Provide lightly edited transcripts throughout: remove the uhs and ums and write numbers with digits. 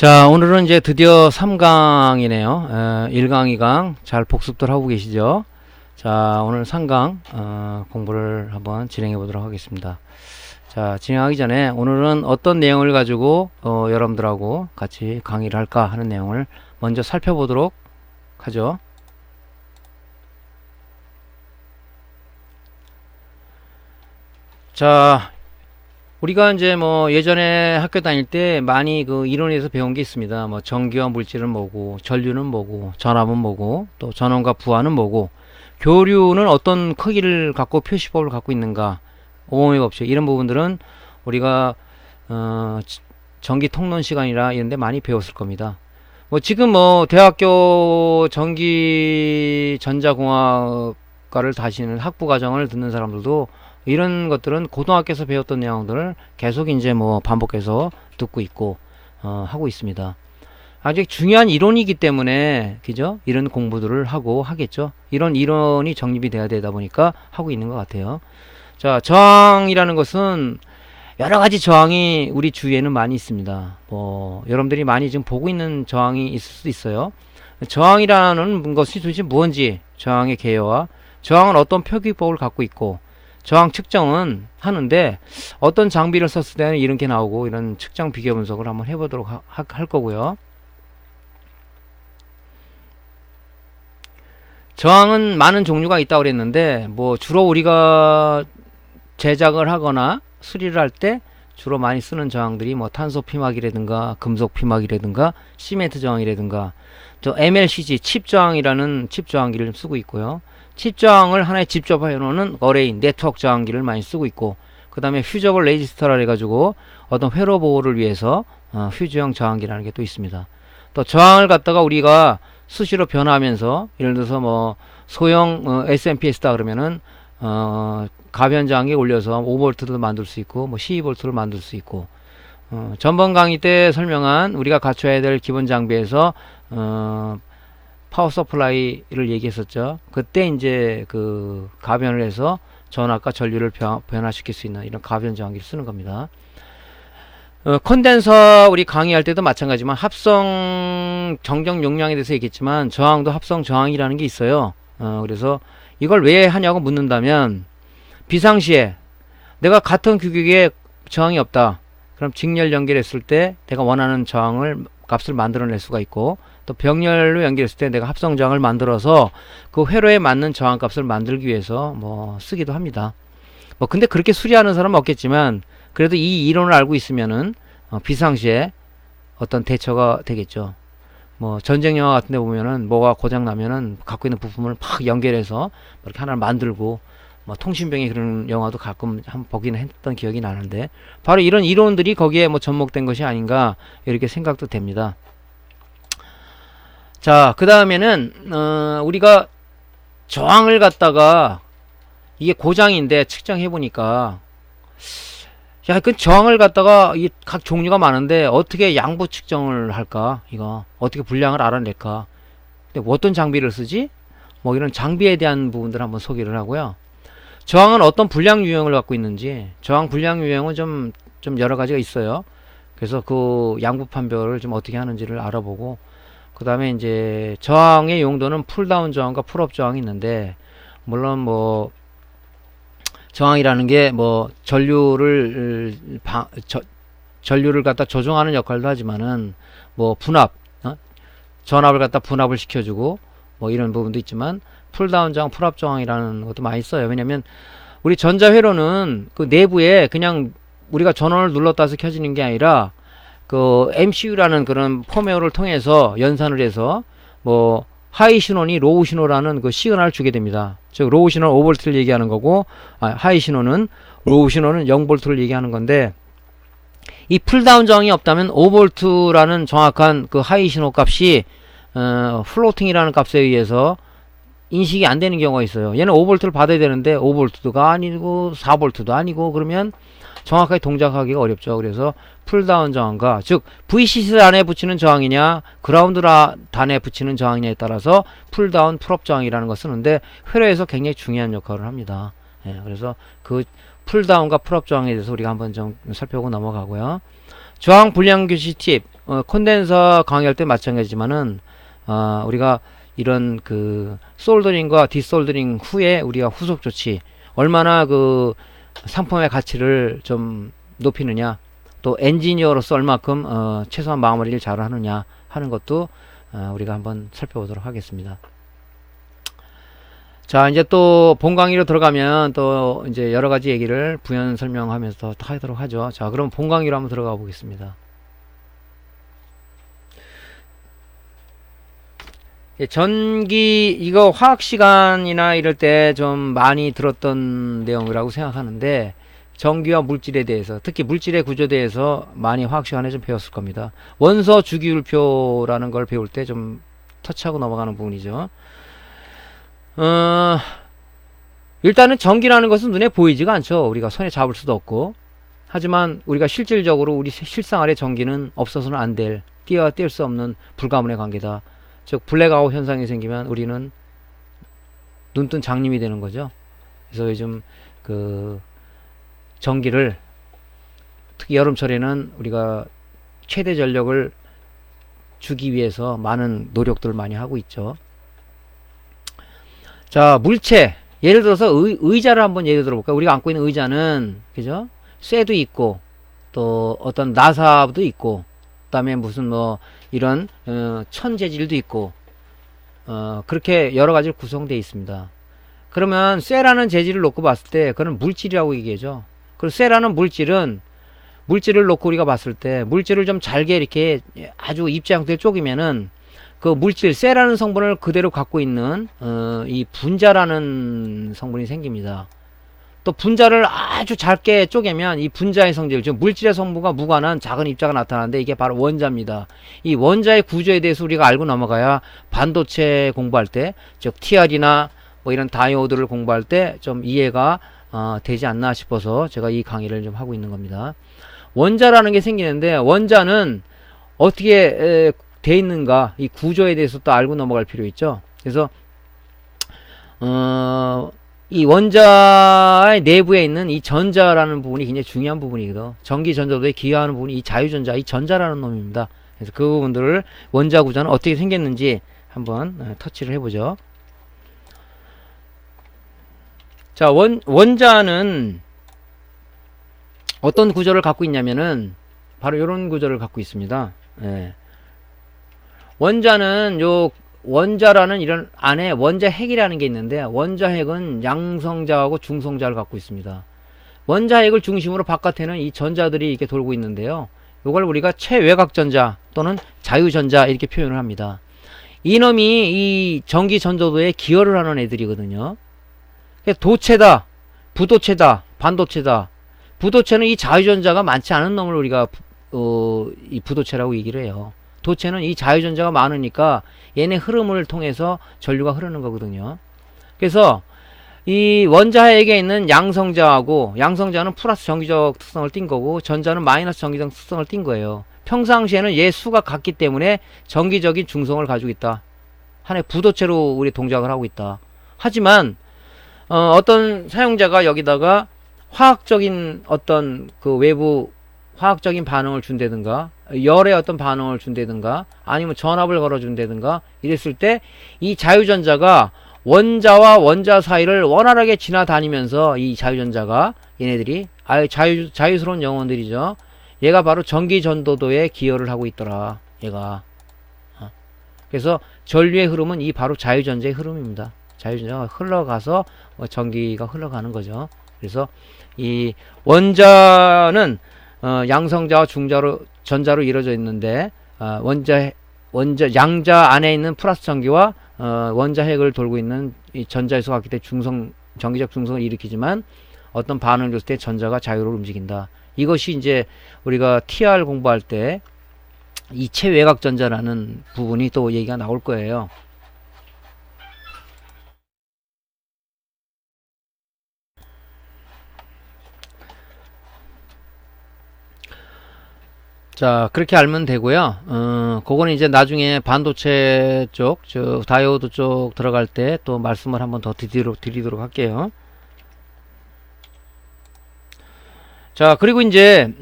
자, 오늘은 이제 드디어 3강이네요. 1강, 2강 잘 복습들 하고 계시죠? 자, 오늘 3강 공부를 한번 진행해 보도록 하겠습니다. 자, 진행하기 전에 오늘은 어떤 내용을 가지고 여러분들하고 같이 강의를 할까 하는 내용을 먼저 살펴보도록 하죠. 자, 우리가 이제 뭐 예전에 학교 다닐 때 많이 그 이론에서 배운 게 있습니다. 뭐 전기와 물질은 뭐고, 전류는 뭐고, 전압은 뭐고, 또 전원과 부하는 뭐고, 교류는 어떤 크기를 갖고 표시법을 갖고 있는가, 오음의 법칙 이런 부분들은 우리가 전기 통론 시간이라 이런 데 많이 배웠을 겁니다. 뭐 지금 뭐 대학교 전기 전자공학과를 다시는 학부 과정을 듣는 사람들도 이런 것들은 고등학교에서 배웠던 내용들을 계속 이제 뭐 반복해서 듣고 있고 하고 있습니다. 아직 중요한 이론이기 때문에 그죠? 이런 공부들을 하고 하겠죠. 이런 이론이 정립이 돼야 되다 보니까 하고 있는 것 같아요. 자, 저항이라는 것은 여러 가지 저항이 우리 주위에는 많이 있습니다. 뭐 여러분들이 많이 지금 보고 있는 저항이 있을 수도 있어요. 저항이라는 것이 도대체 무엇인지, 저항의 개요와 저항은 어떤 표기법을 갖고 있고, 저항 측정은 하는데 어떤 장비를 썼을 때는 이런 게 나오고, 이런 측정 비교 분석을 한번 해보도록 할 거고요. 저항은 많은 종류가 있다고 그랬는데 뭐 주로 우리가 제작을 하거나 수리를 할 때 주로 많이 쓰는 저항들이 뭐 탄소 피막이라든가 금속 피막이라든가 시멘트 저항이라든가, 또 MLCG 칩 저항이라는 칩 저항기를 좀 쓰고 있고요. 칩 저항을 하나에 집접해 놓는 어레인 네트워크 저항기를 많이 쓰고 있고, 그 다음에 퓨저블 레지스터라 해가지고 어떤 회로 보호를 위해서 퓨즈형 저항기라는 게 또 있습니다. 또 저항을 갖다가 우리가 수시로 변화하면서, 예를 들어서 뭐 소형 SMPS다 그러면은 가변 저항기 올려서 5V도 만들 수 있고 뭐 12V를 만들 수 있고, 전번 강의 때 설명한 우리가 갖춰야 될 기본 장비에서 파워 서플라이를 얘기했었죠. 그때 이제 그 가변을 해서 전압과 전류를 변화시킬 수 있는 이런 가변 저항기를 쓰는 겁니다. 콘덴서 우리 강의할 때도 마찬가지지만 합성 정정 용량에 대해서 얘기했지만 저항도 합성 저항이라는 게 있어요. 그래서 이걸 왜 하냐고 묻는다면, 비상시에 내가 같은 규격에 저항이 없다. 그럼 직렬 연결했을 때 내가 원하는 저항을 값을 만들어낼 수가 있고, 또 병렬로 연결했을 때 내가 합성 저항을 만들어서 그 회로에 맞는 저항 값을 만들기 위해서 뭐 쓰기도 합니다. 뭐 근데 그렇게 수리하는 사람은 없겠지만 그래도 이 이론을 알고 있으면은 비상시에 어떤 대처가 되겠죠. 뭐 전쟁 영화 같은 데 보면은 뭐가 고장 나면은 갖고 있는 부품을 막 연결해서 이렇게 하나를 만들고, 뭐 통신병이 그런 영화도 가끔 한번 보기는 했던 기억이 나는데, 바로 이런 이론들이 거기에 뭐 접목된 것이 아닌가 이렇게 생각도 됩니다. 자, 그 다음에는 우리가 저항을 갖다가 이게 고장인데 측정해 보니까, 야, 그 저항을 갖다가 이 각 종류가 많은데 어떻게 양부 측정을 할까? 이거 어떻게 분량을 알아낼까? 근데 어떤 장비를 쓰지? 뭐 이런 장비에 대한 부분들 한번 소개를 하고요. 저항은 어떤 분량 유형을 갖고 있는지, 저항 분량 유형은 좀 여러 가지가 있어요. 그래서 그 양부 판별을 좀 어떻게 하는지를 알아보고, 그 다음에 이제 저항의 용도는 풀다운 저항과 풀업 저항이 있는데, 물론 뭐 저항이라는 게 뭐 전류를 갖다 조정하는 역할도 하지만은 뭐 분압, 전압을 갖다 분압을 시켜주고 뭐 이런 부분도 있지만, 풀다운 저항, 풀업 저항이라는 것도 많이 써요. 왜냐면 우리 전자회로는 그 내부에 그냥 우리가 전원을 눌렀다 해서 켜지는 게 아니라 그 MCU라는 그런 펌웨어를 통해서 연산을 해서 뭐 하이 신호니 로우 신호라는 그 시그널을 주게 됩니다. 즉 로우 신호는 5V를 얘기하는 거고, 하이 신호는 로우 신호는 0V를 얘기하는 건데, 이 풀다운 저항이 없다면 5V라는 정확한 그 하이 신호 값이 플로팅이라는 값에 의해서 인식이 안 되는 경우가 있어요. 얘는 5V를 받아야 되는데 5V가 아니고 4V도 아니고, 그러면 정확하게 동작하기가 어렵죠. 그래서 풀다운 저항과, 즉 VCC 단에 붙이는 저항이냐 그라운드 단에 붙이는 저항이냐에 따라서 풀다운, 풀업 저항이라는 걸 쓰는데, 회로에서 굉장히 중요한 역할을 합니다. 예, 그래서 그 풀다운과 풀업 저항에 대해서 우리가 한번 좀 살펴보고 넘어가고요. 저항 분량 교시 팁. 콘덴서 강의할 때 마찬가지지만은 우리가 이런 그 솔더링과 디솔더링 후에 우리가 후속 조치 얼마나 그 상품의 가치를 좀 높이느냐, 또 엔지니어로서 얼마큼 최소한 마무리를 잘 하느냐 하는 것도 우리가 한번 살펴보도록 하겠습니다. 자, 이제 또 본 강의로 들어가면 또 이제 여러 가지 얘기를 부연 설명하면서 또 하도록 하죠. 자, 그럼 본 강의로 한번 들어가 보겠습니다. 전기, 이거 화학 시간이나 이럴 때 좀 많이 들었던 내용이라고 생각하는데, 전기와 물질에 대해서, 특히 물질의 구조에 대해서 많이 화학 시간에 좀 배웠을 겁니다. 원소 주기율표라는 걸 배울 때 좀 터치하고 넘어가는 부분이죠. 일단은 전기라는 것은 눈에 보이지가 않죠. 우리가 손에 잡을 수도 없고. 하지만 우리가 실질적으로 우리 실생활에 전기는 없어서는 안 될, 뗄 수 없는 불가분의 관계다. 즉 블랙아웃 현상이 생기면 우리는 눈뜬 장님이 되는 거죠. 그래서 요즘 그 전기를 특히 여름철에는 우리가 최대 전력을 주기 위해서 많은 노력들을 많이 하고 있죠. 자, 물체, 예를 들어서 의자를 한번 예를 들어볼까요? 우리가 안고 있는 의자는 그죠? 쇠도 있고 또 어떤 나사도 있고 그다음에 무슨 뭐 이런 천 재질도 있고 그렇게 여러 가지로 구성되어 있습니다. 그러면 쇠라는 재질을 놓고 봤을 때 그건 물질이라고 얘기하죠. 그리고 쇠라는 물질을 놓고 우리가 봤을 때 물질을 좀 잘게 이렇게 아주 입자 형태를 쪼개면은 그 물질 쇠라는 성분을 그대로 갖고 있는 이 분자라는 성분이 생깁니다. 또 분자를 아주 작게 쪼개면 이 분자의 성질, 즉 물질의 성분과 무관한 작은 입자가 나타나는데 이게 바로 원자입니다. 이 원자의 구조에 대해서 우리가 알고 넘어가야 반도체 공부할 때, 즉 TR이나 뭐 이런 다이오드를 공부할 때 좀 이해가 되지 않나 싶어서 제가 이 강의를 좀 하고 있는 겁니다. 원자라는 게 생기는데 원자는 어떻게 돼 있는가, 이 구조에 대해서 또 알고 넘어갈 필요 있죠. 그래서 이 원자의 내부에 있는 이 전자라는 부분이 굉장히 중요한 부분이거든. 전기 전자도에 기여하는 부분이 이 자유전자, 이 전자라는 놈입니다. 그래서 그 부분들을 원자 구조는 어떻게 생겼는지 한번 터치를 해보죠. 자, 원자는 어떤 구조를 갖고 있냐면은 바로 이런 구조를 갖고 있습니다. 예. 원자는 원자라는 이런 안에 원자핵이라는 게 있는데 원자핵은 양성자하고 중성자를 갖고 있습니다. 원자핵을 중심으로 바깥에는 이 전자들이 이렇게 돌고 있는데요. 이걸 우리가 최외곽전자 또는 자유전자 이렇게 표현을 합니다. 이놈이 이 전기전도도에 기여를 하는 애들이거든요. 도체다, 부도체다, 반도체다. 부도체는 이 자유전자가 많지 않은 놈을 우리가 이 부도체라고 얘기를 해요. 도체는 이 자유전자가 많으니까 얘네 흐름을 통해서 전류가 흐르는 거거든요. 그래서 이 원자핵에 있는 양성자하고, 양성자는 플러스 전기적 특성을 띈 거고 전자는 마이너스 전기적 특성을 띈 거예요. 평상시에는 얘 수가 같기 때문에 전기적인 중성을 가지고 있다. 하나의 부도체로 우리 동작을 하고 있다. 하지만 어떤 사용자가 여기다가 화학적인 어떤 그 외부 화학적인 반응을 준다든가 열의 어떤 반응을 준다든가 아니면 전압을 걸어준다든가 이랬을 때 이 자유전자가 원자와 원자 사이를 원활하게 지나다니면서 이 자유전자가 얘네들이 아예 자유스러운 영혼들이죠. 얘가 바로 전기전도도에 기여를 하고 있더라. 얘가 그래서 전류의 흐름은 이 바로 자유전자의 흐름입니다. 자유전자가 흘러가서 전기가 흘러가는 거죠. 그래서 이 원자는 양성자와 전자로 이루어져 있는데 양자 안에 있는 플러스 전기와 원자핵을 돌고 있는 이 전자의 수가 같기 때문에 전기적 중성을 일으키지만 어떤 반응을 줬을 때 전자가 자유로 움직인다. 이것이 이제 우리가 TR 공부할 때 이 최외곽전자라는 부분이 또 얘기가 나올 거예요. 자, 그렇게 알면 되고요. 그거는 이제 나중에 반도체 쪽, 다이오드 쪽 들어갈 때 또 말씀을 한번 더 드리도록 할게요. 자, 그리고 이제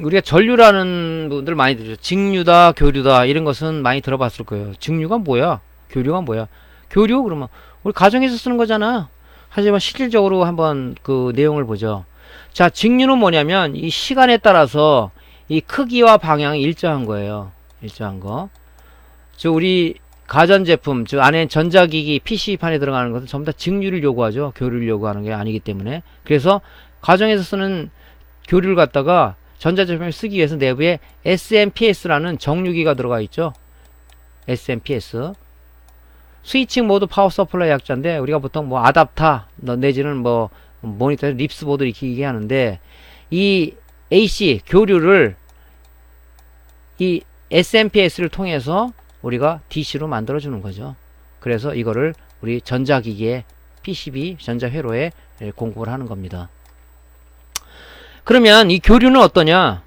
우리가 전류라는 분들 많이 들으죠. 직류다, 교류다 이런 것은 많이 들어봤을 거예요. 직류가 뭐야? 교류가 뭐야? 교류 그러면 우리 가정에서 쓰는 거잖아. 하지만 실질적으로 한번 그 내용을 보죠. 자, 직류는 뭐냐면 이 시간에 따라서 이 크기와 방향이 일정한 거예요. 일정한 거. 즉 우리 가전제품, 즉 안에 전자기기 PC판에 들어가는 것은 전부 다 직류를 요구하죠. 교류를 요구하는 게 아니기 때문에. 그래서 가정에서 쓰는 교류를 갖다가 전자제품을 쓰기 위해서 내부에 SMPS라는 정류기가 들어가 있죠. SMPS. 스위칭 모드 파워 서플라이 약자인데 우리가 보통 뭐 아답터 내지는 뭐 모니터 립스 보드 이렇게 얘기하는데 이 AC 교류를 이 SMPS를 통해서 우리가 DC로 만들어 주는 거죠. 그래서 이거를 우리 전자기기에 PCB 전자회로에 공급을 하는 겁니다. 그러면 이 교류는 어떠냐?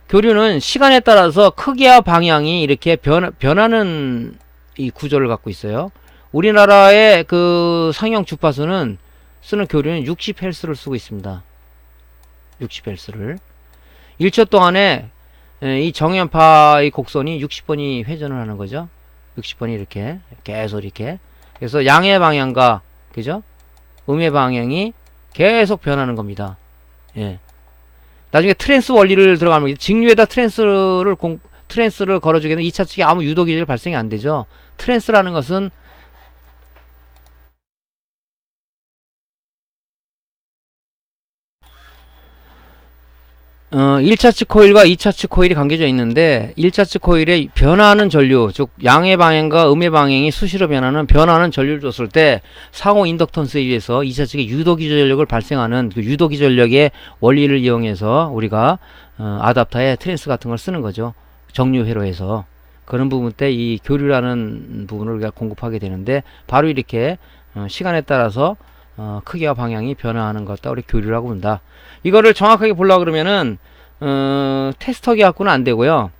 교류는 시간에 따라서 크기와 방향이 이렇게 변하는 이 구조를 갖고 있어요. 우리나라의 그 상용 주파수는 쓰는 교류는 60Hz를 쓰고 있습니다. 60Hz를 1초 동안에 이 정연파의 곡선이 60번이 회전을 하는 거죠. 60번이 이렇게 계속 이렇게. 그래서 양의 방향과 그죠? 음의 방향이 계속 변하는 겁니다. 예. 나중에 트랜스 원리를 들어가면 직류에다 트랜스를 걸어주게 되면 2차 측에 아무 유도 기절 발생이 안 되죠. 트랜스라는 것은 1차측 코일과 2차측 코일이 관계져 있는데 1차측 코일에 변화하는 전류, 즉 양의 방향과 음의 방향이 수시로 변하는 전류를 줬을 때 상호 인덕턴스에 의해서 2차측에 유도기전력을 발생하는 그 유도기전력의 원리를 이용해서 우리가 아답터에 트랜스 같은 걸 쓰는 거죠. 정류회로에서. 그런 부분 때 이 교류라는 부분을 우리가 공급하게 되는데 바로 이렇게 시간에 따라서 크기와 방향이 변화하는 것다 우리 교류라고 본다. 이거를 정확하게 보려고 그러면은 테스터기 갖고는 안 되고요.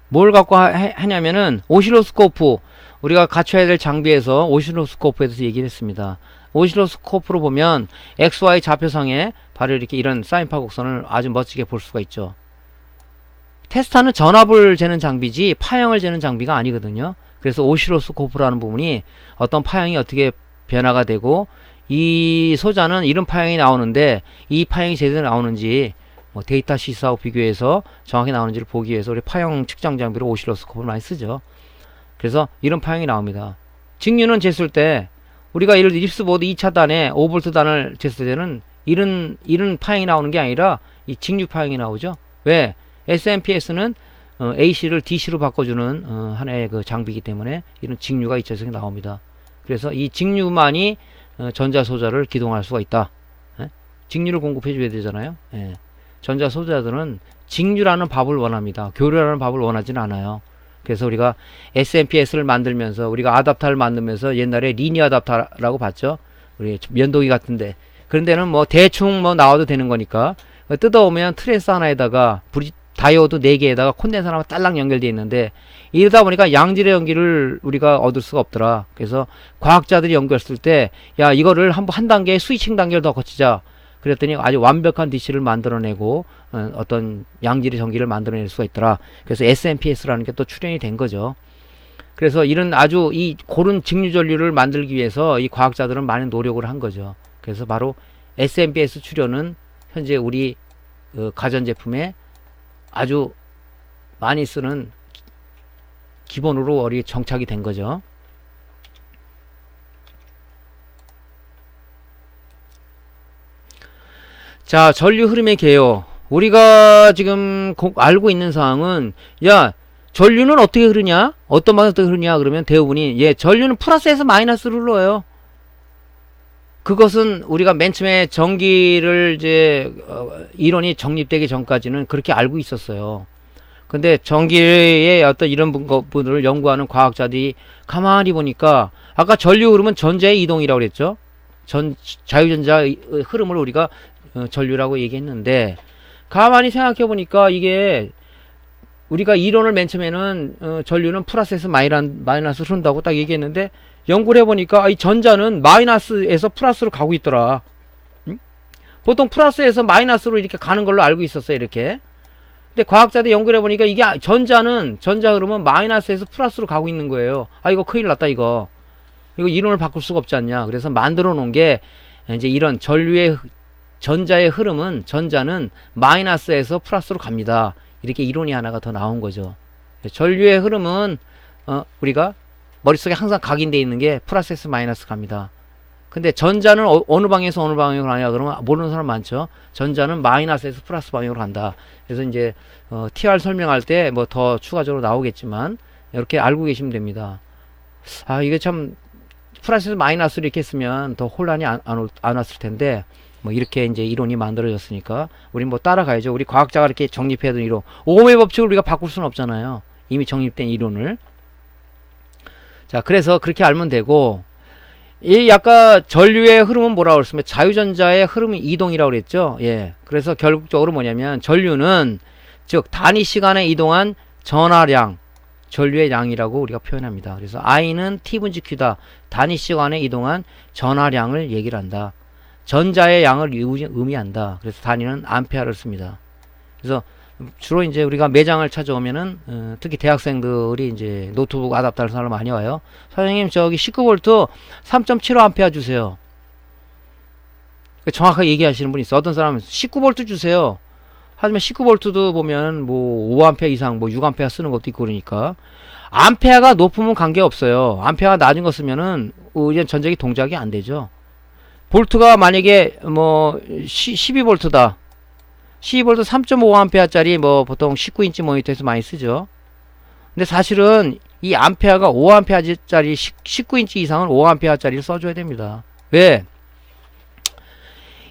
뭘 갖고 하냐면은 오실로스코프, 우리가 갖춰야 될 장비에서 오실로스코프에 대해서 얘기를 했습니다. 오실로스코프로 보면 XY 좌표상에 바로 이렇게 이런 사인파 곡선을 아주 멋지게 볼 수가 있죠. 테스터는 전압을 재는 장비지 파형을 재는 장비가 아니거든요. 그래서 오실로스코프라는 부분이 어떤 파형이 어떻게 변화가 되고 이 소자는 이런 파형이 나오는데 이 파형이 제대로 나오는지 뭐 데이터 시스하고 비교해서 정확히 나오는지를 보기 위해서 우리 파형 측정 장비로 오실로스코프를 많이 쓰죠. 그래서 이런 파형이 나옵니다. 직류는 쟀을 때 우리가 예를 들어 립스보드 2차단에 5V 단을 쟀을 때는 이런 파형이 나오는 게 아니라 이 직류 파형이 나오죠. 왜? SMPS는 AC를 DC로 바꿔주는 하나의 그 장비이기 때문에 이런 직류가 2차적이 나옵니다. 그래서 이 직류만이 전자소자를 기동할 수가 있다. 예? 직류를 공급해 줘야 되잖아요. 예. 전자소자들은 직류라는 밥을 원합니다. 교류라는 밥을 원하지는 않아요. 그래서 우리가 SMPS를 만들면서 우리가 아답터를 만들면서 옛날에 리니어 아답터라고 봤죠. 우리 면도기 같은데 그런 데는 뭐 대충 뭐 나와도 되는 거니까 뜯어오면 트랜스 하나에다가 다이오드 4개에다가 콘덴서 하나가 딸랑 연결되어 있는데 이러다 보니까 양질의 연기를 우리가 얻을 수가 없더라. 그래서 과학자들이 연구했을 때 야 이거를 한 단계 스위칭 단계를 더 거치자. 그랬더니 아주 완벽한 DC를 만들어내고 어떤 양질의 전기를 만들어낼 수가 있더라. 그래서 SMPS라는 게 또 출현이 된 거죠. 그래서 이런 아주 이 고른 직류 전류를 만들기 위해서 이 과학자들은 많은 노력을 한 거죠. 그래서 바로 SMPS 출현은 현재 우리 가전제품에 아주 많이 쓰는 기본으로 우리 정착이 된 거죠. 자, 전류 흐름의 개요. 우리가 지금 알고 있는 사항은 야 전류는 어떻게 흐르냐? 어떤 방향으로 어떻게 흐르냐? 그러면 대부분이 전류는 플러스에서 마이너스로 흘러요. 그것은 우리가 맨 처음에 전기를 이론이 정립되기 전까지는 그렇게 알고 있었어요. 근데 전기의 어떤 이런 부분을 연구하는 과학자들이 가만히 보니까 아까 전류 흐름은 전자의 이동이라고 그랬죠. 자유전자의 흐름을 우리가 전류라고 얘기했는데 가만히 생각해 보니까 이게 우리가 이론을 맨 처음에는 전류는 플러스에서 마이너스로 흐른다고 딱 얘기했는데 연구를 해보니까 이 전자는 마이너스에서 플러스로 가고 있더라. 응? 보통 플러스에서 마이너스로 이렇게 가는 걸로 알고 있었어요. 이렇게. 근데 과학자들이 연구를 해보니까 이게 전자 흐름은 마이너스에서 플러스로 가고 있는 거예요. 아, 이거 큰일 났다, 이거 이론을 바꿀 수가 없지 않냐. 그래서 만들어 놓은 게 이제 이런 전자의 흐름은, 전자는 마이너스에서 플러스로 갑니다. 이렇게 이론이 하나가 더 나온 거죠. 전류의 흐름은 우리가 머릿속에 항상 각인되어 있는 게 플러스에서 마이너스 갑니다. 근데 전자는 어느 방향에서 어느 방향으로 가냐 그러면 모르는 사람 많죠. 전자는 마이너스에서 플러스 방향으로 간다. 그래서 이제 TR 설명할 때 뭐 더 추가적으로 나오겠지만 이렇게 알고 계시면 됩니다. 아, 이게 참 플러스에서 마이너스로 이렇게 했으면 더 혼란이 안 왔을 텐데, 뭐 이렇게 이제 이론이 만들어졌으니까 우리 뭐 따라가야죠. 우리 과학자가 이렇게 정립해둔 이론, 오음의 법칙을 우리가 바꿀 수는 없잖아요. 이미 정립된 이론을. 자, 그래서 그렇게 알면 되고, 이 아까 전류의 흐름은 뭐라고 그랬으면 자유전자의 흐름은 이동이라고 그랬죠. 예. 그래서 결국적으로 뭐냐면 전류는, 즉 단위 시간에 이동한 전하량, 전류의 양이라고 우리가 표현합니다. 그래서 I는 T분지 Q다. 단위 시간에 이동한 전하량을 얘기를 한다. 전자의 양을 의미한다. 그래서 단위는 암페어를 씁니다. 그래서 주로 이제 우리가 매장을 찾아오면은 특히 대학생들이 이제 노트북 아답터를 사러 많이 와요. 사장님, 저기 19V 3.75A 주세요. 정확하게 얘기하시는 분이 있어. 어떤 사람은 19V 주세요. 하지만 19V도 보면 뭐 5A 이상, 뭐 6A 쓰는 것도 있고 그러니까 암페어가 높으면 관계없어요. 암페어가 낮은 거 쓰면은 의전 전자기 동작이 안 되죠. 볼트가 만약에 뭐 12V다. 12V 3.5A짜리 뭐 보통 19인치 모니터에서 많이 쓰죠. 근데 사실은 이 암페어가 5A짜리 19인치 이상은 5A짜리를 써줘야 됩니다. 왜?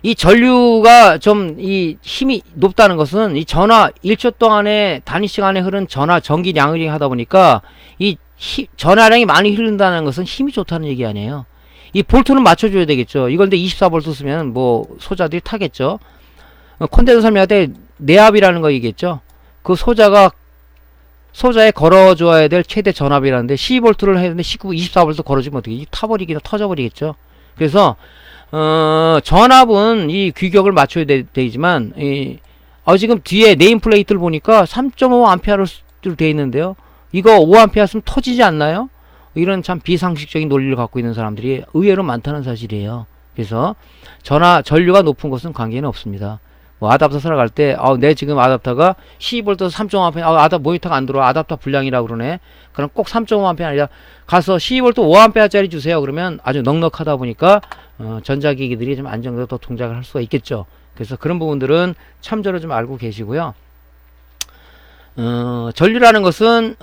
이 전류가 좀 이 힘이 높다는 것은 이 전하 1초 동안에 단위 시간에 흐른 전하 전기량을 하다 보니까 이 전하량이 많이 흐른다는 것은 힘이 좋다는 얘기 아니에요. 이 볼트는 맞춰줘야 되겠죠. 이걸 근데 24V 쓰면 뭐 소자들이 타겠죠. 콘덴서 설명할 때 내압이라는 거 얘기했죠. 그 소자에 걸어줘야 될 최대 전압이라는데 12V를 했는데 24V 걸어주면 어떻게 타버리기나 터져버리겠죠. 그래서 전압은 이 규격을 맞춰야 되지만 지금 뒤에 네임플레이트를 보니까 3.5A로 되어 있는데요. 이거 5A 쓰면 터지지 않나요? 이런 참 비상식적인 논리를 갖고 있는 사람들이 의외로 많다는 사실이에요. 그래서 전류가 높은 것은 관계는 없습니다. 뭐 아답터 사러 갈 때 내 지금 아답터가 12V 3.5A, 아답터 모니터가 안 들어와, 아답터 불량이라고 그러네. 그럼 꼭 3.5A 아니라 가서 12V 5A짜리 주세요. 그러면 아주 넉넉하다 보니까 전자기기들이 좀 안정적으로 더 동작을 할 수가 있겠죠. 그래서 그런 부분들은 참조를 좀 알고 계시고요. 전류라는 것은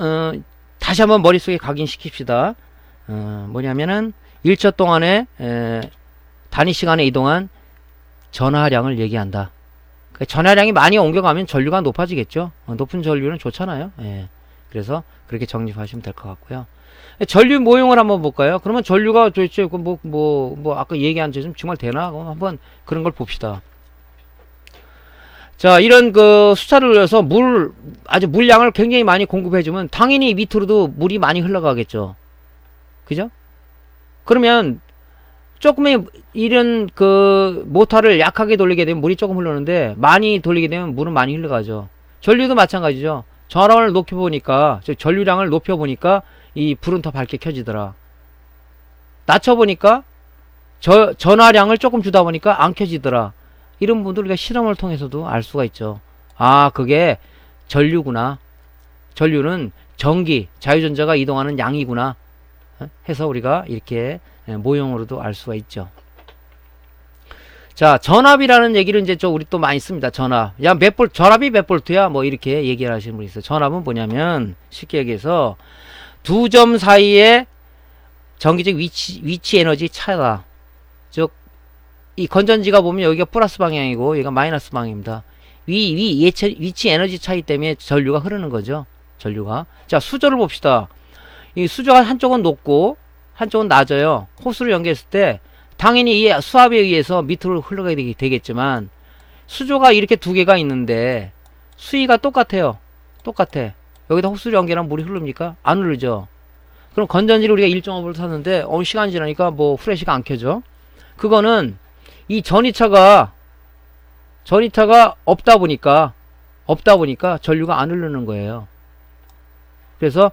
다시 한번 머릿속에 각인시킵시다. 뭐냐면은 1초 동안에 단위 시간에 이동한 전하량을 얘기한다. 전하량이 많이 옮겨가면 전류가 높아지겠죠. 높은 전류는 좋잖아요. 예. 그래서 그렇게 정립하시면 될 것 같고요. 전류 모형을 한번 볼까요? 그러면 전류가 도대체 아까 얘기한 좀 정말 되나? 한번 그런 걸 봅시다. 자, 이런 그 수차를 올려서 아주 물량을 굉장히 많이 공급해주면 당연히 밑으로도 물이 많이 흘러가겠죠. 그죠? 그러면 조금의 이런 그 모터를 약하게 돌리게 되면 물이 조금 흐르는데 많이 돌리게 되면 물은 많이 흘러가죠. 전류도 마찬가지죠. 전압을 높여보니까, 즉 전류량을 높여보니까 이 불은 더 밝게 켜지더라. 낮춰보니까 전하량을 조금 주다 보니까 안 켜지더라. 이런 분들 우리가 실험을 통해서도 알 수가 있죠. 아, 그게 전류구나. 전류는 전기, 자유전자가 이동하는 양이구나 해서 우리가 이렇게 모형으로도 알 수가 있죠. 자, 전압이라는 얘기를 이제 우리 또 많이 씁니다. 전압. 야, 전압이 몇 볼트야? 뭐 이렇게 얘기를 하시는 분이 있어요. 전압은 뭐냐면 쉽게 얘기해서 두 점 사이의 전기적 위치 에너지 차이다. 즉, 이 건전지가 보면 여기가 플러스 방향이고 여기가 마이너스 방향입니다. 위치 에너지 차이 때문에 전류가 흐르는 거죠. 전류가. 자, 수조를 봅시다. 이 수조가 한쪽은 높고 한쪽은 낮아요. 호스를 연결했을 때 당연히 이 수압에 의해서 밑으로 흘러가게 되겠지만 수조가 이렇게 두 개가 있는데 수위가 똑같아요. 똑같아. 여기다 호스를 연결하면 물이 흐릅니까? 안 흐르죠. 그럼 건전지를 우리가 1.5V 샀는데 시간이 지나니까 뭐 후레쉬가 안 켜져. 그거는 이 전위차가 전이차가 없다 보니까 전류가 안 흐르는 거예요. 그래서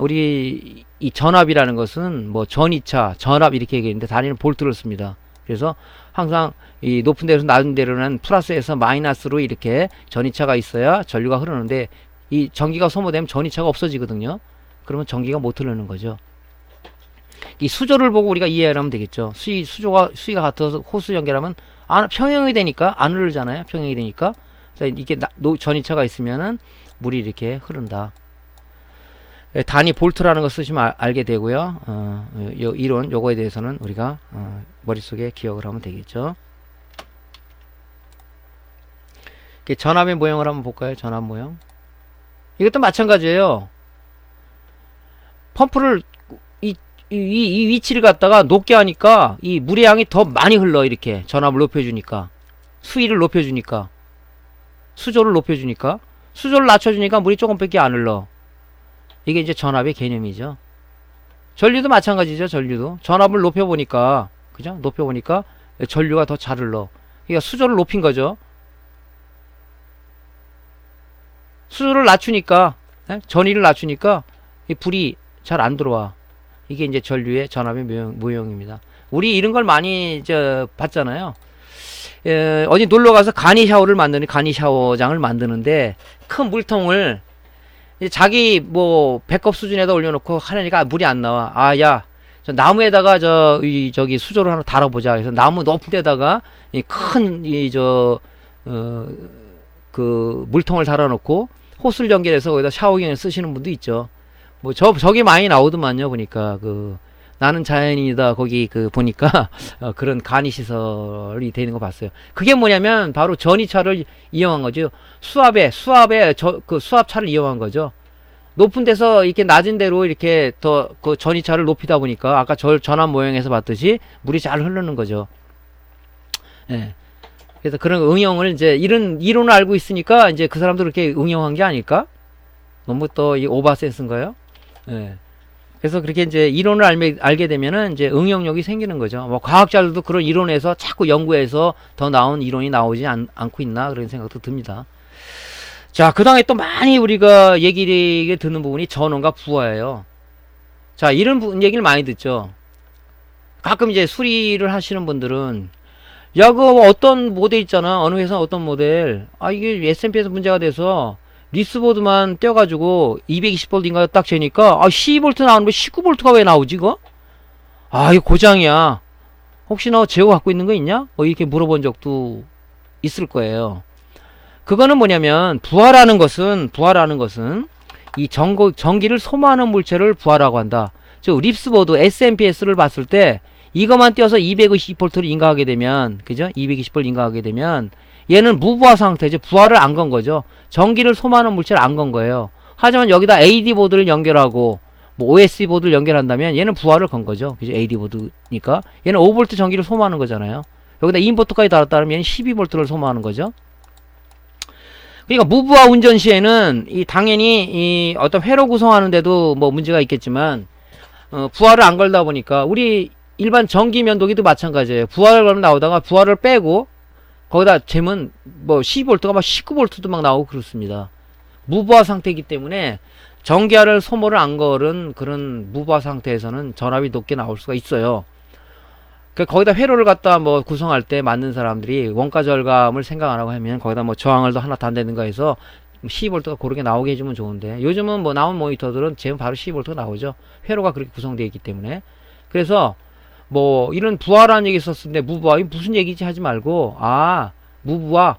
우리 이 전압이라는 것은 뭐 전이차, 전압 이렇게 얘기했는데 단위는 볼트를 씁니다. 그래서 항상 이 높은 데에서 낮은 데로는 플러스에서 마이너스로 이렇게 전이차가 있어야 전류가 흐르는데, 이 전기가 소모되면 전이차가 없어지거든요. 그러면 전기가 못 흐르는 거죠. 이 수조를 보고 우리가 이해를 하면 되겠죠. 수위가 같아서 호수 연결하면 평형이 되니까 안 흐르잖아요. 평형이 되니까. 그래서 이게 전이차가 있으면은 물이 이렇게 흐른다. 단위 볼트라는 거 쓰시면 알게 되고요. 요 이론 요거에 대해서는 우리가 머릿속에 기억을 하면 되겠죠. 전압의 모형을 한번 볼까요? 전압 모형. 이것도 마찬가지예요. 펌프를 이 위치를 갖다가 높게 하니까 이 물의 양이 더 많이 흘러. 이렇게 전압을 높여주니까, 수위를 높여주니까, 수조를 높여주니까, 수조를 낮춰주니까 물이 조금밖에 안 흘러. 이게 이제 전압의 개념이죠. 전류도 마찬가지죠. 전류도 전압을 높여보니까, 그죠? 높여보니까 전류가 더 잘 흘러. 그러니까 수조를 높인 거죠. 수조를 낮추니까, 전위를 낮추니까 이 불이 잘 안 들어와. 이게 이제 전류의 전압의 모형입니다. 우리 이런 걸 많이 봤잖아요. 어디 놀러 가서 간이 샤워장을 만드는데 큰 물통을 자기 뭐 배꼽 수준에다 올려놓고 하려니까 물이 안 나와. 아, 야, 저 나무에다가 저기 수조를 하나 달아보자. 그래서 나무 높은 데다가 그 물통을 달아놓고 호스를 연결해서 거기다 샤워기를 쓰시는 분도 있죠. 뭐 저게 많이 나오더만요. 보니까 나는 자연인이다 거기 보니까 그런 간이 시설이 되는 거 봤어요. 그게 뭐냐면 바로 전이차를 이용한 거죠. 수압에 수압차를 이용한 거죠. 높은 데서 이렇게 낮은 데로 이렇게 더 전이차를 높이다 보니까 아까 전압 모형에서 봤듯이 물이 잘 흐르는 거죠. 예. 그래서 그런 응용을 이제 이런 이론을 알고 있으니까 이제 그 사람도 그렇게 응용한 게 아닐까? 너무 또 이 오버센스인가요? 예. 그래서 그렇게 이제 이론을 알게 되면은 이제 응용력이 생기는 거죠. 뭐 과학자들도 그런 이론에서 자꾸 연구해서 더 나은 이론이 나오지 않고 있나 그런 생각도 듭니다. 자, 그 다음에 또 많이 우리가 얘기를 듣는 부분이 전원과 부하예요. 자, 이런 얘기를 많이 듣죠. 가끔 이제 수리를 하시는 분들은 야, 어떤 모델 있잖아. 어느 회사 어떤 모델. 이게 S&P에서 문제가 돼서 리스보드만 떼어가지고 220V인가 딱 재니까 12V 나오는데 19V가 왜 나오지 이거? 이거 고장이야. 혹시 너 재고 갖고 있는 거 있냐? 이렇게 물어본 적도 있을 거예요. 그거는 뭐냐면 부하라는 것은 이 전기를 소모하는 물체를 부하라고 한다. 즉 립스보드 SMPS를 봤을 때 이것만 띄어서 220V를 인가하게 되면, 그죠? 220V 인가하게 되면 얘는 무부하 상태죠. 부하를 안 건 거죠. 전기를 소모하는 물체를 안 건 거예요. 하지만 여기다 AD 보드를 연결하고 뭐 OSC 보드를 연결한다면 얘는 부하를 건 거죠. 그죠? AD 보드니까 얘는 5V 전기를 소모하는 거잖아요. 여기다 인버터까지 달았다면 얘는 12V를 소모하는 거죠. 그러니까 무부하 운전 시에는 당연히 이 어떤 회로 구성하는데도 뭐 문제가 있겠지만 부하를 안 걸다 보니까 우리 일반 전기 면도기도 마찬가지예요. 부하를 걸면 나오다가 부하를 빼고 거기다 재면 뭐 12V가 막 19V도 막 나오고 그렇습니다. 무부하 상태이기 때문에 전기화를 소모를 안 걸은 그런 무부하 상태에서는 전압이 높게 나올 수가 있어요. 거기다 회로를 갖다 뭐 구성할 때 만든 사람들이 원가 절감을 생각 안 하고 하면 거기다 뭐 저항을 더 하나 단대는가 해서 12V가 고르게 나오게 해주면 좋은데, 요즘은 뭐 나온 모니터들은 재면 바로 12V가 나오죠. 회로가 그렇게 구성되어 있기 때문에. 그래서 뭐 이런 부하라는 얘기 썼는데 무부하 이 무슨 얘기지 하지 말고 무부하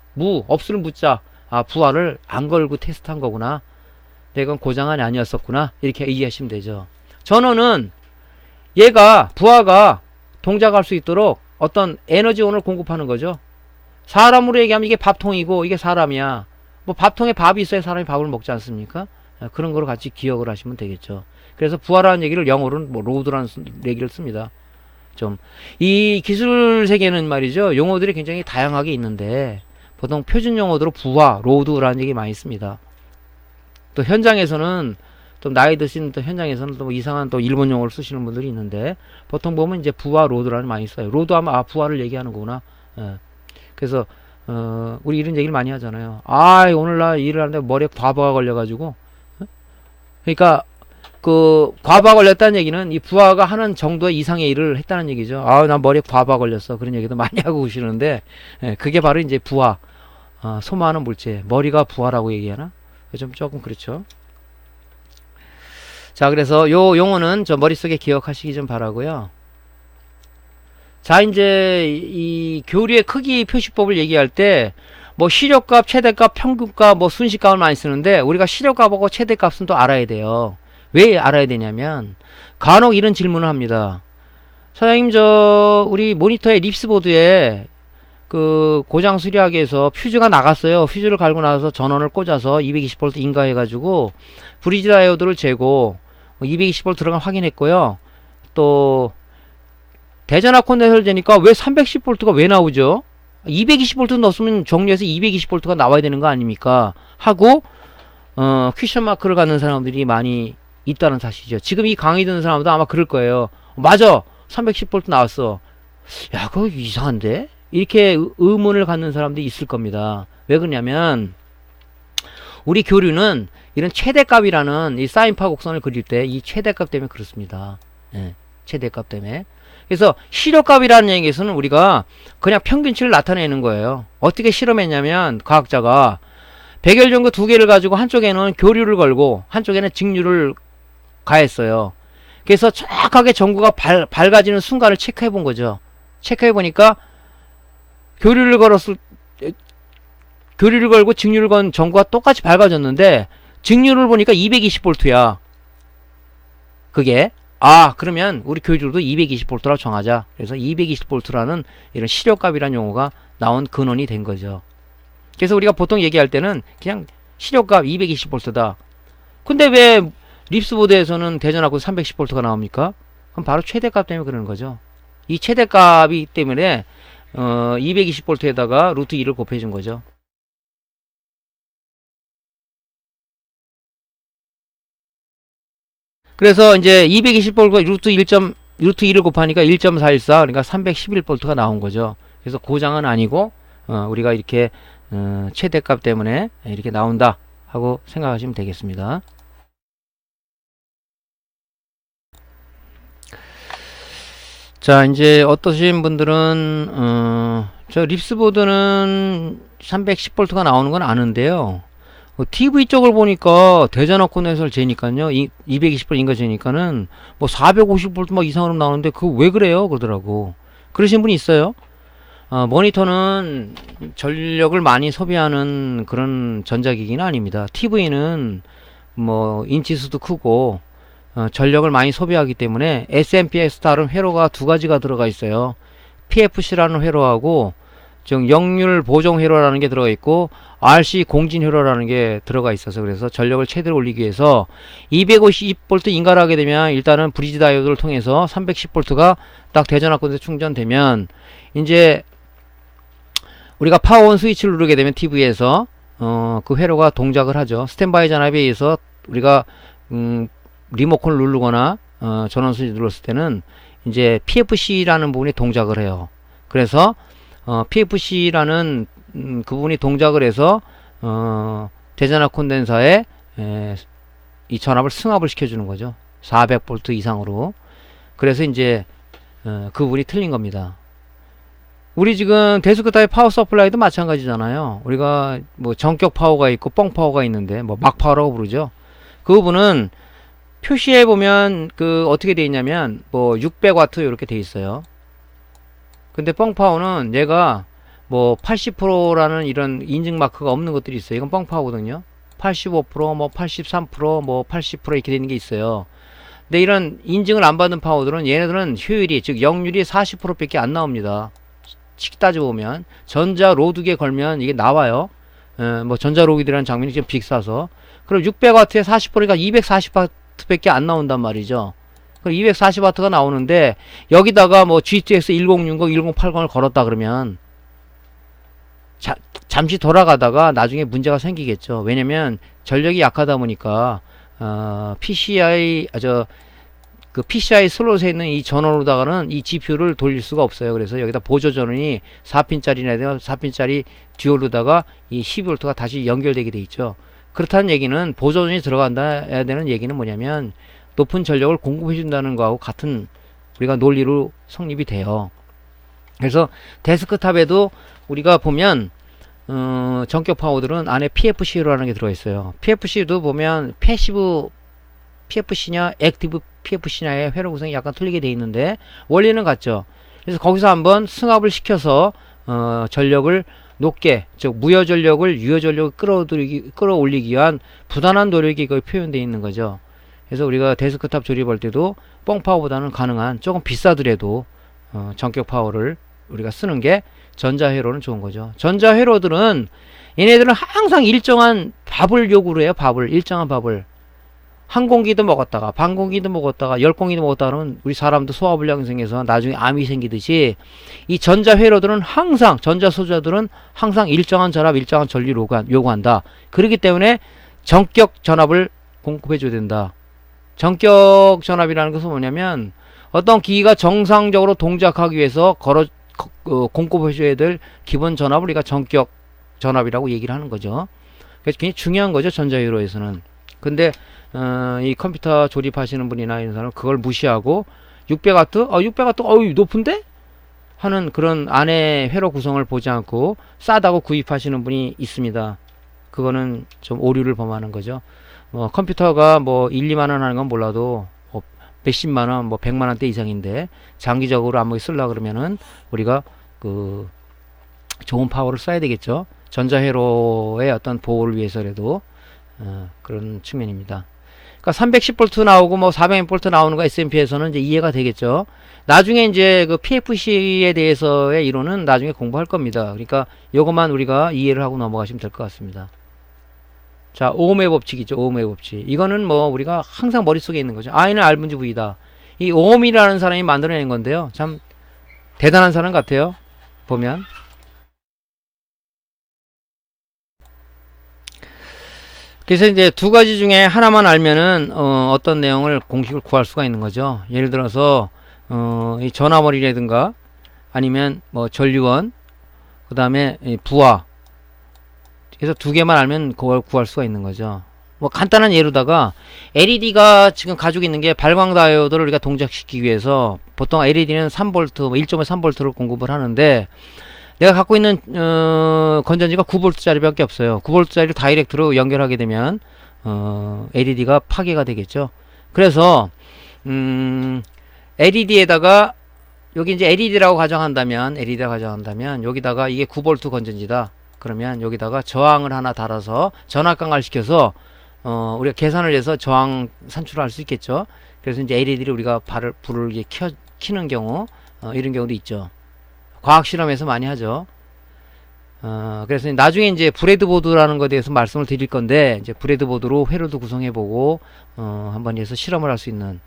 없으면 묻자. 부하를 안 걸고 테스트한 거구나. 내가 고장이 아니었었구나. 이렇게 이해하시면 되죠. 전원은 부하가 동작할 수 있도록 어떤 에너지원을 공급하는 거죠. 사람으로 얘기하면 이게 밥통이고 이게 사람이야. 뭐 밥통에 밥이 있어야 사람이 밥을 먹지 않습니까? 그런 거를 같이 기억을 하시면 되겠죠. 그래서 부하라는 얘기를 영어로는 뭐 로드라는 얘기를 씁니다. 이 기술 세계는 말이죠, 용어들이 굉장히 다양하게 있는데 보통 표준 용어로 부하, 로드라는 얘기 많이 씁니다. 또 현장에서는 또 나이 드신 또 현장에서는 또 이상한 또 일본 용어를 쓰시는 분들이 있는데 보통 보면 이제 부하, 로드라는 많이 써요. 로드 하면 부하를 얘기하는 거구나. 그래서 우리 이런 얘기를 많이 하잖아요. 아, 오늘날 일을 하는데 머리에 과부하 걸려가지고. 그러니까, 과부하 걸렸다는 얘기는 이 부하가 하는 정도의 이상의 일을 했다는 얘기죠. 아, 나 머리에 과부하 걸렸어. 그런 얘기도 많이 하고 오시는데, 그게 바로 이제 부하, 소모하는 물질. 머리가 부하라고 얘기하나? 조금 그렇죠. 자, 그래서 요 용어는 저 머릿속에 기억하시기 좀 바라고요. 자, 이제 이 교류의 크기 표시법을 얘기할 때 뭐 시력값, 최대값, 평균값, 뭐 순식값을 많이 쓰는데 우리가 시력값하고 최대값은 또 알아야 돼요. 왜 알아야 되냐면 간혹 이런 질문을 합니다. 사장님, 우리 모니터의 립스보드에 고장 수리하기 위해서 퓨즈가 나갔어요. 퓨즈를 갈고 나서 전원을 꽂아서 220V 인가해가지고 브리지 다이오드를 재고 220V 들어간 확인했고요. 또 대전압 콘덴서를 재니까 왜 310V가 왜 나오죠? 220V 넣었으면 정리해서 220V가 나와야 되는 거 아닙니까? 하고 퀴션 마크를 갖는 사람들이 많이 있다는 사실이죠. 지금 이 강의 듣는 사람도 아마 그럴 거예요. 맞아, 310V 나왔어. 야, 그거 이상한데? 이렇게 의문을 갖는 사람들이 있을 겁니다. 왜 그러냐면 우리 교류는 이런 최대값이라는 이 사인파 곡선을 그릴 때 이 최대값 때문에 그렇습니다. 최대값 때문에. 그래서 시력값이라는 얘기에서는 우리가 그냥 평균치를 나타내는 거예요. 어떻게 실험했냐면 과학자가 백열전구 두 개를 가지고 한쪽에는 교류를 걸고 한쪽에는 직류를 가했어요. 그래서 정확하게 전구가 밝아지는 순간을 체크해 본 거죠. 체크해 보니까 교류를 걸고 직류를 건 전구가 똑같이 밝아졌는데 직류를 보니까 220V야. 그게 그러면 우리 교류도 220V라고 정하자. 그래서 220V라는 이런 시력값이라는 용어가 나온 근원이 된 거죠. 그래서 우리가 보통 얘기할 때는 그냥 시력값 220V다. 근데 왜 립스보드에서는 대전압고 310V가 나옵니까? 그럼 바로 최대값 때문에 그러는 거죠. 이 최대값이 때문에 220V에다가 루트 2를 곱해준 거죠. 그래서 이제 220V가 루트 2를 곱하니까 1.414, 그러니까 311V가 나온 거죠. 그래서 고장은 아니고 우리가 이렇게 최대값 때문에 이렇게 나온다 하고 생각하시면 되겠습니다. 자, 이제 어떠신 분들은 저 립스보드는 310V가 나오는 건 아는데요. TV 쪽을 보니까 대전압 콘덴서를 재니까요, 220V 인가 재니까는 뭐 450V 막 이상으로 나오는데 그거 왜 그래요? 그러더라고. 그러신 분이 있어요. 모니터는 전력을 많이 소비하는 그런 전자기기는 아닙니다. TV는 뭐 인치수도 크고 전력을 많이 소비하기 때문에 SMPS 다른 회로가 두 가지가 들어가 있어요. PFC라는 회로하고 즉 역률 보정 회로라는 게 들어가 있고 RC 공진 회로라는 게 들어가 있어서 그래서 전력을 최대로 올리기 위해서 250V 인가를 하게 되면 일단은 브리지 다이오드를 통해서 310V가 딱 대전압 콘덴서 충전되면 이제 우리가 파워온 스위치를 누르게 되면 TV에서 그 회로가 동작을 하죠. 스탠바이 전압에 의해서 우리가 리모컨을 누르거나 전원 스위치 눌렀을 때는 이제 PFC라는 부분이 동작을 해요. 그래서 PFC라는 그 부분이 동작을 해서 대전압 콘덴서에 이 전압을 승합을 시켜주는 거죠. 400V 이상으로. 그래서 이제 그 부분이 틀린 겁니다. 우리 지금 데스크탑의 파워 서플라이도 마찬가지잖아요. 우리가 뭐 전격 파워가 있고 뻥 파워가 있는데 뭐 막 파워라고 부르죠. 그 부분은 표시해 보면 어떻게 돼 있냐면 뭐 600W 이렇게 돼 있어요. 근데 뻥 파워는 얘가 뭐 80%라는 이런 인증 마크가 없는 것들이 있어요. 이건 뻥 파워거든요. 85%, 뭐 83%, 뭐 80% 이렇게 되는 게 있어요. 근데 이런 인증을 안 받은 파워들은 얘네들은 효율이 즉 역률이 40%밖에 안 나옵니다. 쉽게 따져보면 전자 로드기에 걸면 이게 나와요. 뭐 전자 로드기라는 장면이 좀 비싸서 그럼 600W에 40%니까 240W밖에 안 나온단 말이죠. 그럼 240W가 나오는데 여기다가 뭐 GTX 1060, 1080을 걸었다 그러면 잠시 돌아가다가 나중에 문제가 생기겠죠. 왜냐면 전력이 약하다 보니까 PCI 그 PCI 슬롯에 있는 이 전원으로다가는 이 GPU를 돌릴 수가 없어요. 그래서 여기다 보조 전원이 4핀짜리나 4핀짜리 듀얼로다가 이 12V가 다시 연결되게 돼 있죠. 그렇다는 얘기는 보조 전원이 들어간다야 되는 얘기는 뭐냐면 높은 전력을 공급해 준다는 거하고 같은 우리가 논리로 성립이 돼요. 그래서 데스크탑에도 우리가 보면 전격 파워들은 안에 PFC라는 게 들어있어요. PFC도 보면 패시브 PFC냐 액티브 PFC냐의 회로 구성이 약간 틀리게 돼 있는데 원리는 같죠. 그래서 거기서 한번 승합을 시켜서 전력을 높게, 즉 무여 전력을 유여 전력을 끌어올리기 위한 부단한 노력이 거의 표현되어 있는 거죠. 그래서 우리가 데스크탑 조립할 때도 뻥파워보다는 가능한 조금 비싸더라도 전격 파워를 우리가 쓰는 게 전자회로는 좋은 거죠. 전자회로들은 얘네들은 항상 일정한 밥을 요구를 해요. 일정한 밥을. 한 공기도 먹었다가 반 공기도 먹었다가 10공기도 먹었다 그러면 우리 사람도 소화불량이 생겨서 나중에 암이 생기듯이 이 전자회로들은 항상 전자소자들은 항상 일정한 전압 일정한 전류 요구한다. 그렇기 때문에 전격 전압을 공급해 줘야 된다. 전격 전압이라는 것은 뭐냐면 어떤 기기가 정상적으로 동작하기 위해서 공급해 줘야 될 기본 전압을 우리가 전격 전압이라고 얘기를 하는 거죠. 그래서 굉장히 중요한 거죠. 전자회로에서는. 근데 이 컴퓨터 조립하시는 분이나 이런 사람은 그걸 무시하고 600W? 600W 어이 높은데? 하는 그런 안에 회로 구성을 보지 않고 싸다고 구입하시는 분이 있습니다. 그거는 좀 오류를 범하는 거죠. 컴퓨터가 뭐 1, 2만원 하는 건 몰라도 몇십만원, 뭐 100만원대 이상인데 장기적으로 한번 쓰려고 그러면은 우리가 그 좋은 파워를 써야 되겠죠. 전자회로의 어떤 보호를 위해서라도 그런 측면입니다. 그러니까 310V 나오고 뭐 400V 나오는 거 SMP에서는 이제 이해가 되겠죠. 나중에 이제 그 PFC에 대해서의 이론은 나중에 공부할 겁니다. 그러니까 요것만 우리가 이해를 하고 넘어가시면 될 것 같습니다. 자, 오음의 법칙이죠. 오음의 법칙. 이거는 뭐 우리가 항상 머릿속에 있는 거죠. I는 R분지 V다. 이 오음이라는 사람이 만들어낸 건데요. 참 대단한 사람 같아요. 보면. 그래서 이제 두 가지 중에 하나만 알면은 어떤 내용을 공식을 구할 수가 있는 거죠. 예를 들어서 이 전화머리라든가 아니면 뭐 전류원, 그 다음에 부하. 그래서 두 개만 알면 그걸 구할 수가 있는 거죠. 뭐 간단한 예로다가 LED가 지금 가지고 있는 게 발광 다이오드를 우리가 동작시키기 위해서 보통 LED는 3V, 1.3V를 공급을 하는데 내가 갖고 있는 건전지가 9V짜리 밖에 없어요. 9V짜리를 다이렉트로 연결하게 되면 LED가 파괴가 되겠죠. 그래서 LED에다가 여기 이제 LED라고 가정한다면 여기다가 이게 9V 건전지다. 그러면 여기다가 저항을 하나 달아서 전압 강화를 시켜서 우리가 계산을 해서 저항 산출을 할 수 있겠죠. 그래서 이제 LED를 우리가 불을 이렇게 켜는 경우 이런 경우도 있죠. 과학 실험에서 많이 하죠. 그래서 나중에 이제 브레드보드라는 것에 대해서 말씀을 드릴 건데 이제 브레드보드로 회로도 구성해보고 한번 해서 실험을 할 수 있는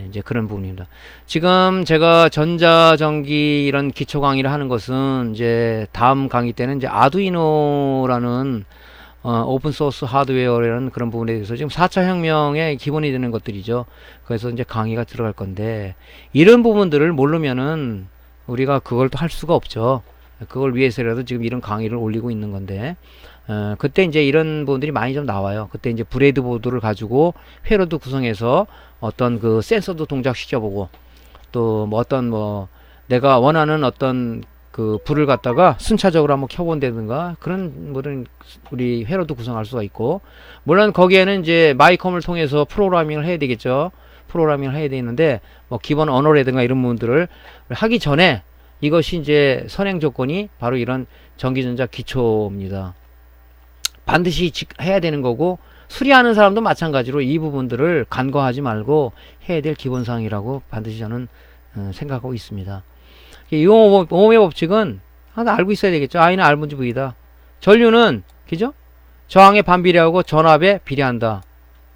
이제 그런 부분입니다. 지금 제가 전자전기 이런 기초 강의를 하는 것은 이제 다음 강의 때는 이제 아두이노라는 오픈소스 하드웨어라는 그런 부분에 대해서 지금 4차 혁명의 기본이 되는 것들이죠. 그래서 이제 강의가 들어갈 건데 이런 부분들을 모르면은 우리가 그걸 또 할 수가 없죠. 그걸 위해서라도 지금 이런 강의를 올리고 있는 건데 그때 이제 이런 부분들이 많이 좀 나와요. 그때 이제 브레드보드를 가지고 회로도 구성해서 어떤 그 센서도 동작시켜보고 또 뭐 어떤 뭐 내가 원하는 어떤 그 불을 갖다가 순차적으로 한번 켜본다든가 그런 모든 우리 회로도 구성할 수가 있고 물론 거기에는 이제 마이컴을 통해서 프로그래밍을 해야 되겠죠. 프로그래밍을 해야 되는데 뭐 기본 언어라든가 이런 부분들을 하기 전에 이것이 이제 선행 조건이 바로 이런 전기전자 기초입니다. 반드시 해야 되는 거고 수리하는 사람도 마찬가지로 이 부분들을 간과하지 말고 해야 될 기본사항이라고 반드시 저는 생각하고 있습니다. 이 오음의 법칙은 하나 알고 있어야 되겠죠. I는 R분지 V다. 전류는 그죠? 저항에 반비례하고 전압에 비례한다.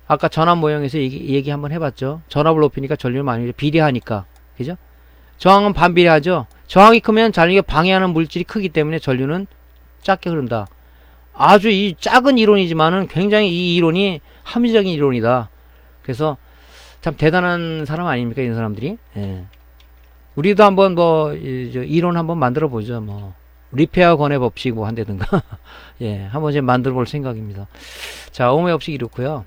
아까 전압 모형에서 얘기 한번 해봤죠. 전압을 높이니까 전류는 많이 비례하니까 그죠? 저항은 반비례하죠. 저항이 크면 전류에 방해하는 물질이 크기 때문에 전류는 작게 흐른다. 아주 이 작은 이론이지만은 굉장히 이 이론이 합리적인 이론이다. 그래서 참 대단한 사람 아닙니까? 이런 사람들이. 예. 우리도 한번 뭐 이론 한번 만들어 보죠. 뭐 리페어 권해 법칙 뭐 한다든가. 예, 한번 이제 만들어 볼 생각입니다. 자, 오음의 법칙 이렇고요.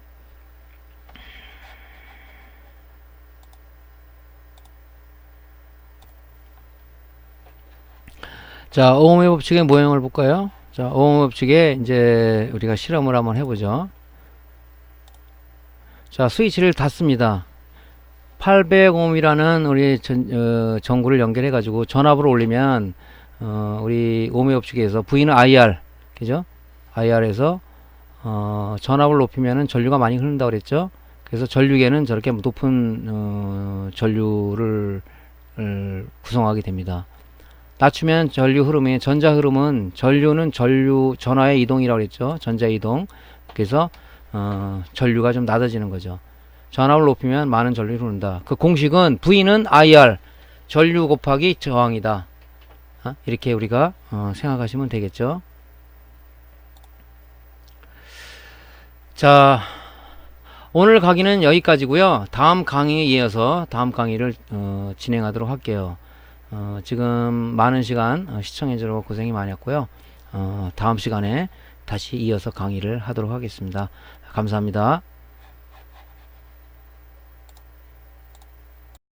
자, 오음의 법칙의 모형을 볼까요? 자, 오음의 법칙에 이제 우리가 실험을 한번 해보죠. 자, 스위치를 닫습니다. 800ohm이라는 우리 전구를 연결해 가지고 전압을 올리면 우리 오음의 법칙에서 V는 IR, 그죠? IR에서 전압을 높이면은 전류가 많이 흐른다고 그랬죠? 그래서 전류계는 저렇게 높은 전류를 구성하게 됩니다. 낮추면 전류 흐름이, 전자 흐름은, 전류는 전화의 이동이라고 그랬죠? 전자 이동. 그래서 전류가 좀 낮아지는 거죠. 전압을 높이면 많은 전류를 흐른다. 그 공식은 V는 IR, 전류 곱하기 저항이다. 이렇게 우리가 생각하시면 되겠죠. 자, 오늘 강의는 여기까지고요. 다음 강의에 이어서 다음 강의를 진행하도록 할게요. 지금 많은 시간 시청해주셔서 고생이 많았고요. 다음 시간에 다시 이어서 강의를 하도록 하겠습니다. 감사합니다.